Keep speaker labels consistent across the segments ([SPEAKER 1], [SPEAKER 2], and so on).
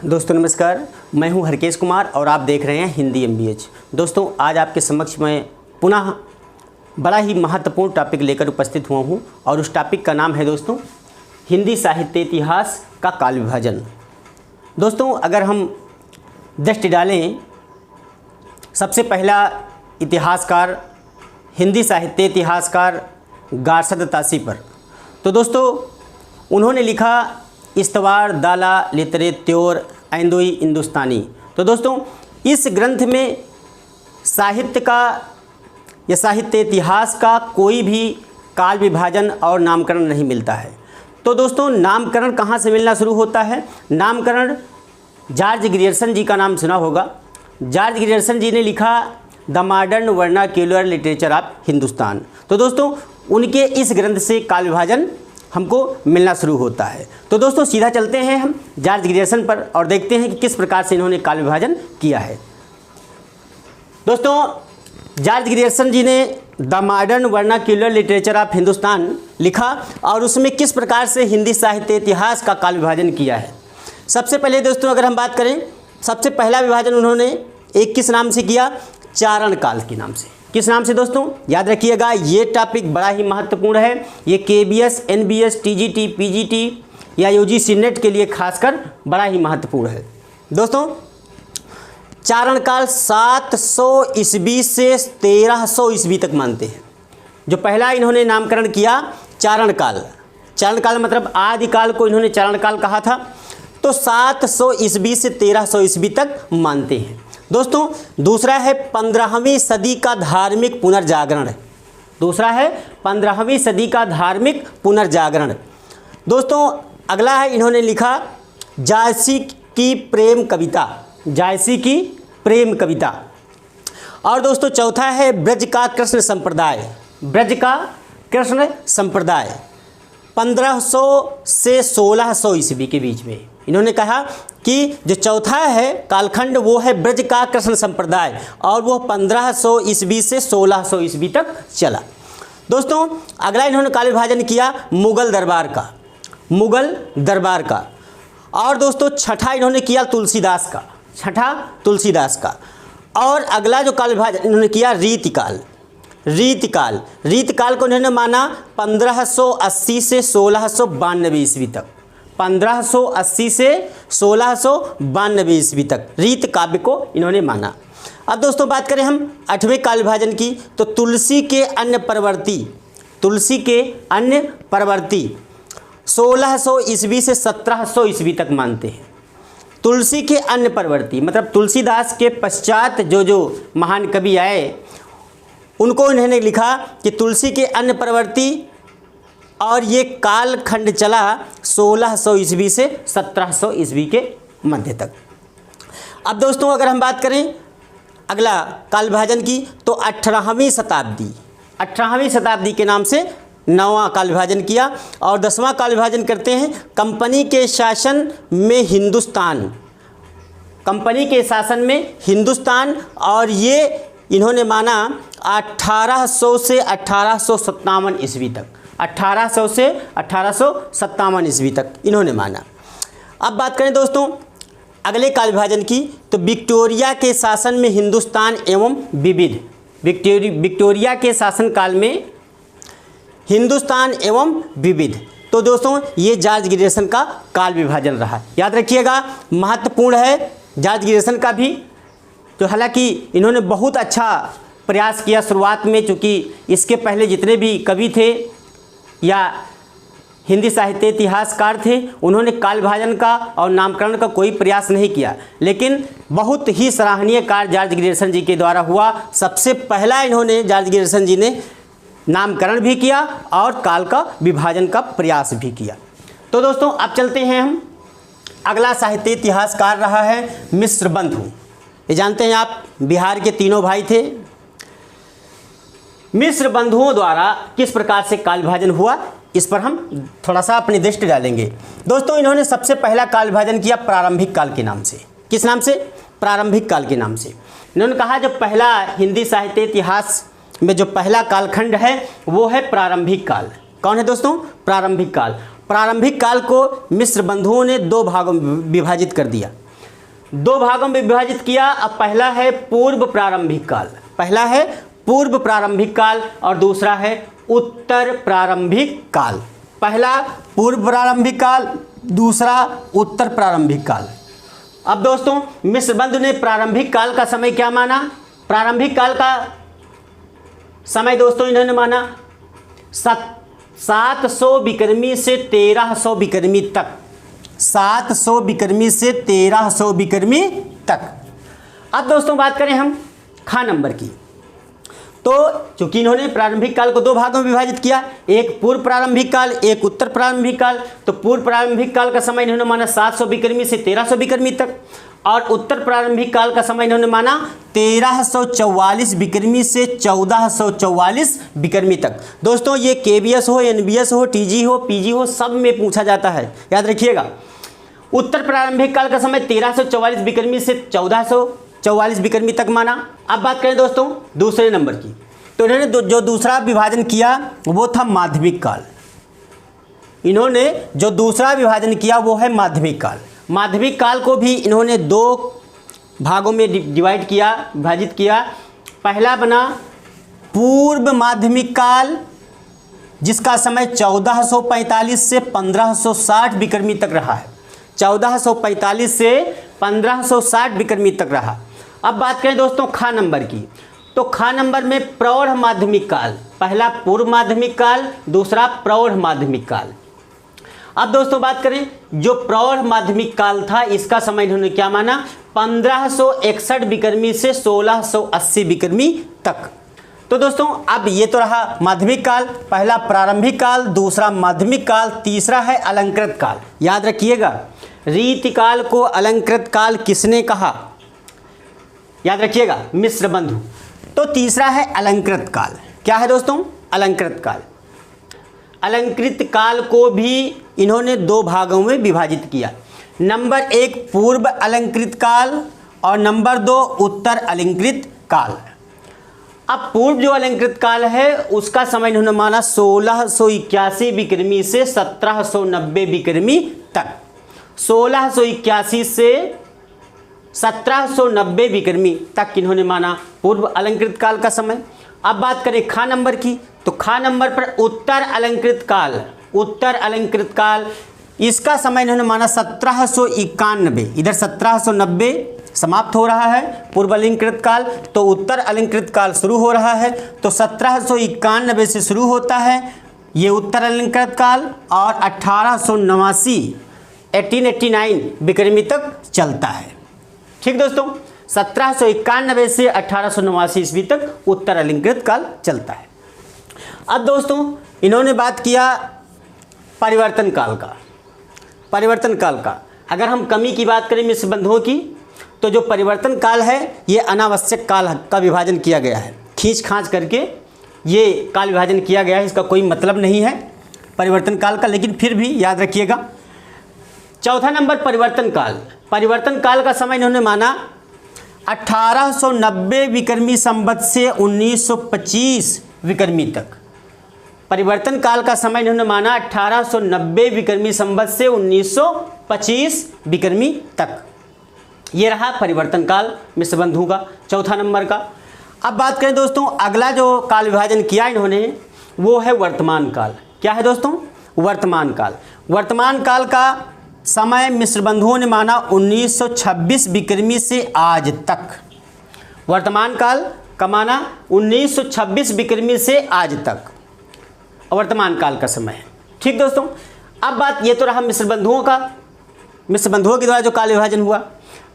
[SPEAKER 1] दोस्तों नमस्कार, मैं हूं हरकेश कुमार और आप देख रहे हैं हिंदी एमबीएच। दोस्तों आज आपके समक्ष मैं पुनः बड़ा ही महत्वपूर्ण टॉपिक लेकर उपस्थित हुआ हूं और उस टॉपिक का नाम है दोस्तों हिंदी साहित्य इतिहास का काल विभाजन। दोस्तों अगर हम दृष्टि डालें सबसे पहला इतिहासकार हिंदी साहित्य इतिहासकार गारशद तासी पर, तो दोस्तों उन्होंने लिखा इस्तवार दाला लितरे त्योर ऐंदोई हिंदुस्तानी। तो दोस्तों इस ग्रंथ में साहित्य का या साहित्य इतिहास का कोई भी काल विभाजन और नामकरण नहीं मिलता है। तो दोस्तों नामकरण कहाँ से मिलना शुरू होता है? नामकरण जॉर्ज ग्रियर्सन जी का नाम सुना होगा। जॉर्ज ग्रियर्सन जी ने लिखा the modern vernacular literature of Hindustan. तो दोस्तों उनके इस ग्रंथ से काल विभाजन हमको मिलना शुरू होता है। तो दोस्तों सीधा चलते हैं हम जॉर्ज ग्रियर्सन पर और देखते हैं कि किस प्रकार से इन्होंने काल विभाजन किया है। दोस्तों जॉर्ज ग्रियर्सन जी ने the modern vernacular literature of Hindustan लिखा और उसमें किस प्रकार से हिंदी साहित्य इतिहास का काल विभाजन किया है। सबसे पहले दोस्तों अगर हम बात करें, सबसे पहला विभाजन उन्होंने एक किस नाम से किया? चारण काल के नाम से। किस नाम से दोस्तों? याद रखिएगा ये टॉपिक बड़ा ही महत्वपूर्ण है। ये केबीएस, एनबीएस, टीजीटी, पीजीटी या यूजीसी नेट के लिए खासकर बड़ा ही महत्वपूर्ण है। दोस्तों चारण काल 700 ईस्वी से 1300 ईस्वी तक मानते हैं। जो पहला इन्होंने नामकरण किया चारण काल, चारण काल मतलब आदिकाल को इन्होंने चारण काल कहा था। तो 700 ईस्वी से 1300 ईस्वी तक मानते हैं। दोस्तों दूसरा है 15वीं सदी का धार्मिक पुनर्जागरण। दूसरा है 15वीं सदी का धार्मिक पुनर्जागरण। दोस्तों अगला है इन्होंने लिखा जायसी की प्रेम कविता, जायसी की प्रेम कविता। और दोस्तों चौथा है ब्रज का कृष्ण संप्रदाय, ब्रज का कृष्ण संप्रदाय 1500 से 1600 ईस्वी के बीच में। इन्होंने कहा कि जो चौथा है कालखंड वो है ब्रज का कृष्ण संप्रदाय और वो 1500 ईस्वी से 1600 ईस्वी तक चला। दोस्तों अगला इन्होंने काल विभाजन किया मुगल दरबार का, मुगल दरबार का। और दोस्तों छठा इन्होंने किया तुलसीदास का, छठा तुलसीदास का। और अगला जो काल विभाजन इन्होंने किया रीतिकाल, रीतिकाल, रीतिकाल को इन्होंने माना 1580 से 1692 ईस्वी तक, 1580 से 1692 ईस्वी तक रीत काव्य को इन्होंने माना। अब दोस्तों बात करें हम 8वें काल विभाजन की, तो तुलसी के अन्य परवर्ती, तुलसी के अन्य परवर्ती 1600 ईस्वी से 1700 ईस्वी तक मानते हैं। तुलसी के अन्य परवर्ती मतलब तुलसीदास के पश्चात जो महान कवि आए उनको इन्होंने लिखा कि तुलसी के अन्य परवर्ती, और ये काल खंड चला 1600 ईस्वी से 1700 ईस्वी के मध्य तक। अब दोस्तों अगर हम बात करें अगला काल विभाजन की, तो 18वीं शताब्दी, 18वीं शताब्दी के नाम से 9वां काल विभाजन किया। और 10वां काल विभाजन करते हैं कंपनी के शासन में हिंदुस्तान, कंपनी के शासन में हिंदुस्तान। और ये इन्होंने माना 1800 से 1857 ईस्वी तक, 1800 से 1857 ईस्वी तक इन्होंने माना। अब बात करें दोस्तों अगले काल विभाजन की, तो विक्टोरिया के शासन में हिंदुस्तान एवं विविध, विक्टोरिया के शासन काल में हिंदुस्तान एवं विविध। तो दोस्तों ये जॉर्ज ग्रियर्सन का काल विभाजन रहा। याद रखिएगा महत्वपूर्ण है जॉर्ज ग्रियर्सन का भी, तो हालांकि इन्होंने बहुत अच्छा प्रयास किया शुरुआत में, चूँकि इसके पहले जितने भी कवि थे या हिंदी साहित्य इतिहासकार थे उन्होंने काल विभाजन का और नामकरण का कोई प्रयास नहीं किया, लेकिन बहुत ही सराहनीय कार्य जॉर्ज ग्रियर्सन जी के द्वारा हुआ। सबसे पहला इन्होंने जॉर्ज ग्रियर्सन जी ने नामकरण भी किया और काल का विभाजन का प्रयास भी किया। तो दोस्तों अब चलते हैं हम, अगला साहित्य इतिहासकार रहा है मिश्र बंधु। ये जानते हैं आप बिहार के तीनों भाई थे। मिश्र बंधुओं द्वारा किस प्रकार से काल विभाजन हुआ इस पर हम थोड़ा सा अपनी दृष्टि डालेंगे। दोस्तों इन्होंने सबसे पहला काल विभाजन किया प्रारंभिक काल के नाम से। किस नाम से? प्रारंभिक काल के नाम से। इन्होंने कहा जो पहला हिंदी साहित्य इतिहास में जो पहला कालखंड है वो है प्रारंभिक काल। कौन है दोस्तों? प्रारंभिक काल। प्रारंभिक काल को मिश्र बंधुओं ने दो भागों में विभाजित कर दिया। दो भागों में विभाजित किया। अब पहला है पूर्व प्रारंभिक काल, पहला है पूर्व प्रारंभिक काल और दूसरा है उत्तर प्रारंभिक काल। पहला पूर्व प्रारंभिक काल, दूसरा उत्तर प्रारंभिक काल। अब दोस्तों मिश्रबंधु ने प्रारंभिक काल का समय क्या माना? प्रारंभिक काल का समय दोस्तों इन्होंने माना 700 विक्रमी से 1300 विक्रमी तक, 700 विक्रमी से 1300 विक्रमी तक। अब दोस्तों बात करें हम खा नंबर की, तो चूंकि इन्होंने प्रारंभिक काल को दो भागों में विभाजित किया, एक पूर्व प्रारंभिक काल, एक उत्तर प्रारंभिक काल, तो पूर्व प्रारंभिक काल का समय इन्होंने माना 700 विक्रमी से 1300 विक्रमी तक और उत्तर प्रारंभिक काल का समय इन्होंने माना 1344 विक्रमी से 1444 विक्रमी तक। दोस्तों ये केबीएस हो, एनबीएस हो, टीजी हो, पीजी हो, सब में पूछा जाता है, याद रखिएगा। उत्तर प्रारंभिक काल का समय 1344 विक्रमी से 1444 विक्रमी तक माना। अब बात करें दोस्तों दूसरे नंबर की, तो इन्होंने जो दूसरा विभाजन किया वो था माध्यमिक काल। इन्होंने जो दूसरा विभाजन किया वो है माध्यमिक काल। माध्यमिक काल को भी इन्होंने दो भागों में डिवाइड किया, विभाजित किया। पहला बना पूर्व माध्यमिक काल, जिसका समय 1445 से 1560 विक्रमी तक रहा है, 1445 से 1560 विक्रमी तक रहा। अब बात करें दोस्तों खा नंबर की, तो खा नंबर में प्रौढ़ माध्यमिक काल, पहला पूर्व माध्यमिक काल, दूसरा प्रौढ़ माध्यमिक काल। अब दोस्तों बात करें जो प्रौढ़ माध्यमिक काल था, इसका समय इन्होंने क्या माना? 1561 विक्रमी से 1680 विक्रमी तक। तो दोस्तों अब ये तो रहा माध्यमिक काल, पहला प्रारंभिक काल, दूसरा माध्यमिक काल, तीसरा है अलंकृत काल। याद रखिएगा, रीतिकाल को अलंकृत काल किसने कहा? याद रखिएगा, मिश्रबंधु। तो तीसरा है अलंकृत काल। क्या है दोस्तों? अलंकृत काल। अलंकृत काल को भी इन्होंने दो भागों में विभाजित किया। नंबर 1 पूर्व अलंकृत काल और नंबर 2 उत्तर अलंकृत काल। अब पूर्व जो अलंकृत काल है उसका समय इन्होंने माना 1681 विक्रमी से 1790 विक्रमी तक, 1681 से 1790 विक्रमी तक इन्होंने माना पूर्व अलंकृत काल का समय। अब बात करें खा नंबर की, तो खा नंबर पर उत्तर अलंकृत काल, उत्तर अलंकृत काल, इसका समय इन्होंने माना 1791। इधर 1790 समाप्त हो रहा है पूर्व अलंकृत काल, तो उत्तर अलंकृत काल शुरू हो रहा है। तो 1791 से शुरू होता है ये उत्तर अलंकृत काल और 1889 1889 विक्रमी तक चलता है। ठीक दोस्तों, 1791 से 1889 ईस्वी तक उत्तर अलंकृत काल चलता है। अब दोस्तों इन्होंने बात किया परिवर्तन काल का। परिवर्तन काल का अगर हम कमी की बात करें मिश्रबंधुओं की, तो जो परिवर्तन काल है ये अनावश्यक काल का विभाजन किया गया है, खींच खांच करके ये काल विभाजन किया गया है, इसका कोई मतलब नहीं है परिवर्तन काल का, लेकिन फिर भी याद रखिएगा। चौथा नंबर परिवर्तन काल। परिवर्तन काल का समय इन्होंने माना 1890 विक्रमी संवत से 1925 विक्रमी तक। परिवर्तन काल का समय इन्होंने माना 1890 विक्रमी संवत से 1925 विक्रमी तक। ये रहा परिवर्तन काल मिश्रबंधु का चौथा नंबर का। अब बात करें दोस्तों अगला जो काल विभाजन किया इन्होंने वो है वर्तमान काल। क्या है दोस्तों? वर्तमान काल। वर्तमान काल का समय मिश्रबंधुओं ने माना 1926 विक्रमी से आज तक। वर्तमान काल का माना 1926 विक्रमी से आज तक वर्तमान काल का समय है। ठीक दोस्तों, अब बात ये तो रहा मिश्रबंधुओं का, मिश्रबंधुओं के द्वारा जो काल विभाजन हुआ।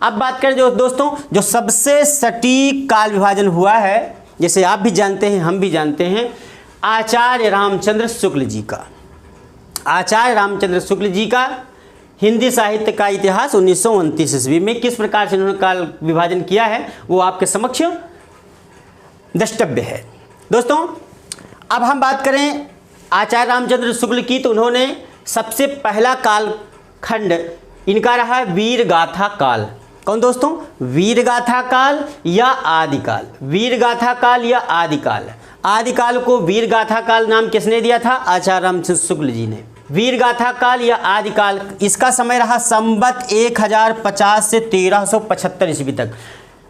[SPEAKER 1] अब बात करें जो दोस्तों जो सबसे सटीक काल विभाजन हुआ है, जैसे आप भी जानते हैं हम भी जानते हैं, आचार्य रामचंद्र शुक्ल जी का। आचार्य रामचंद्र शुक्ल जी का हिंदी साहित्य का इतिहास 1929 ईस्वी में किस प्रकार से उन्होंने काल विभाजन किया है वो आपके समक्ष द्रष्टव्य है। दोस्तों अब हम बात करें आचार्य रामचंद्र शुक्ल की, तो उन्होंने सबसे पहला काल खंड इनका रहा वीर गाथा काल। कौन दोस्तों? वीर गाथा काल या आदिकाल। वीर गाथा काल या आदिकाल। आदिकाल को वीर गाथा काल नाम किसने दिया था? आचार्य रामचंद्र शुक्ल जी ने। वीरगाथा काल या आदिकाल, इसका समय रहा संवत 1050 से 1375 ईस्वी तक।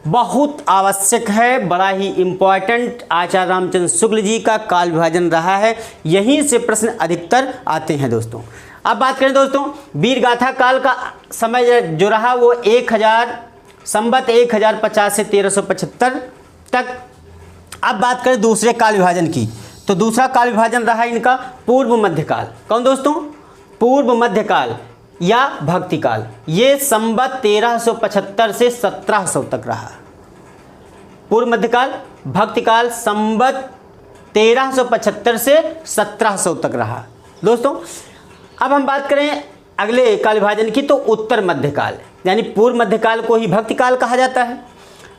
[SPEAKER 1] बहुत आवश्यक है, बड़ा ही इम्पॉर्टेंट आचार्य रामचंद्र शुक्ल जी का काल विभाजन रहा है, यहीं से प्रश्न अधिकतर आते हैं दोस्तों। अब बात करें दोस्तों, वीरगाथा काल का समय जो रहा वो संवत 1050 से 1375 तक। अब बात करें दूसरे काल विभाजन की, तो दूसरा काल विभाजन रहा इनका पूर्व मध्यकाल। कौन दोस्तों? पूर्व मध्यकाल या भक्तिकाल। ये संवत 1375 से 1700 तक रहा। पूर्व मध्यकाल, भक्तिकाल संवत 1375 से 1700 तक रहा दोस्तों। अब हम बात करें अगले काल विभाजन की, तो उत्तर मध्यकाल, यानी पूर्व मध्यकाल को ही भक्तिकाल कहा जाता है,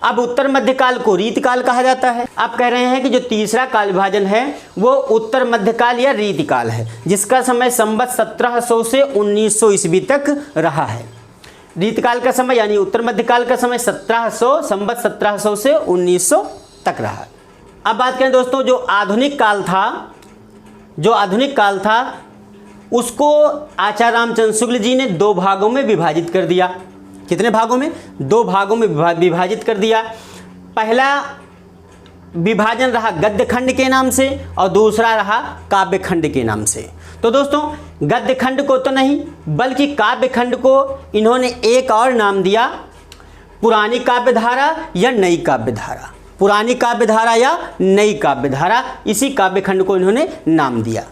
[SPEAKER 1] अब उत्तर मध्यकाल को रीतिकाल कहा जाता है। आप कह रहे हैं कि जो तीसरा काल विभाजन है वो उत्तर मध्यकाल या रीतिकाल है, जिसका समय संवत 1700 से 1900 ईस्वी तक रहा है। रीतिकाल का समय यानी उत्तर मध्यकाल का समय संवत 1700 से 1900 तक रहा। अब बात करें दोस्तों, जो आधुनिक काल था उसको आचार्य रामचंद्र शुक्ल जी ने 2 भागों में विभाजित कर दिया। कितने भागों में? 2 भागों में विभाजित कर दिया। पहला विभाजन रहा गद्य खंड के नाम से और दूसरा रहा काव्य खंड के नाम से। तो दोस्तों, गद्य खंड को तो नहीं बल्कि काव्य खंड को इन्होंने एक और नाम दिया, पुरानी काव्य धारा या नई काव्य धारा। पुरानी काव्य धारा या नई काव्य धारा, इसी काव्य खंड को इन्होंने नाम दिया।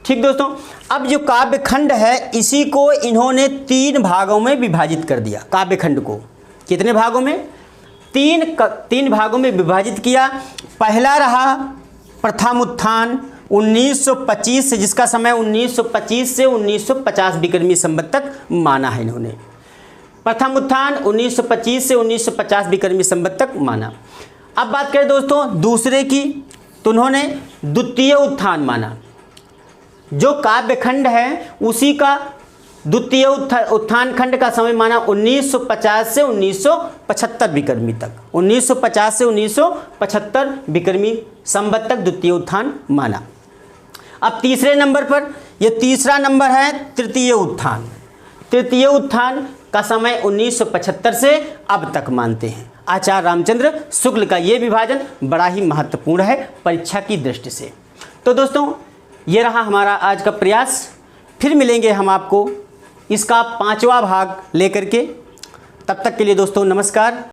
[SPEAKER 1] ठीक दोस्तों, अब जो काव्य खंड है इसी को इन्होंने 3 भागों में विभाजित कर दिया। काव्य खंड को कितने भागों में? 3 भागों में विभाजित किया। पहला रहा प्रथम उत्थान 1925 से, जिसका समय 1925 से 1950 विक्रमी संवत तक माना है इन्होंने। प्रथम उत्थान 1925 से 1950 विक्रमी संवत तक माना। अब बात करें दोस्तों दूसरे की, तो उन्होंने द्वितीय उत्थान माना। जो काव्य खंड है उसी का द्वितीय उत्थान खंड का समय माना 1950 से 1975 विक्रमी तक। 1950 से 1975 विक्रमी संवत तक द्वितीय उत्थान माना। अब तीसरे नंबर पर, यह तीसरा नंबर है तृतीय उत्थान। तृतीय उत्थान का समय 1975 से अब तक मानते हैं। आचार्य रामचंद्र शुक्ल का ये विभाजन बड़ा ही महत्वपूर्ण है परीक्षा की दृष्टि से। तो दोस्तों, ये रहा हमारा आज का प्रयास। फिर मिलेंगे हम आपको इसका 5वां भाग लेकर के। तब तक के लिए दोस्तों नमस्कार।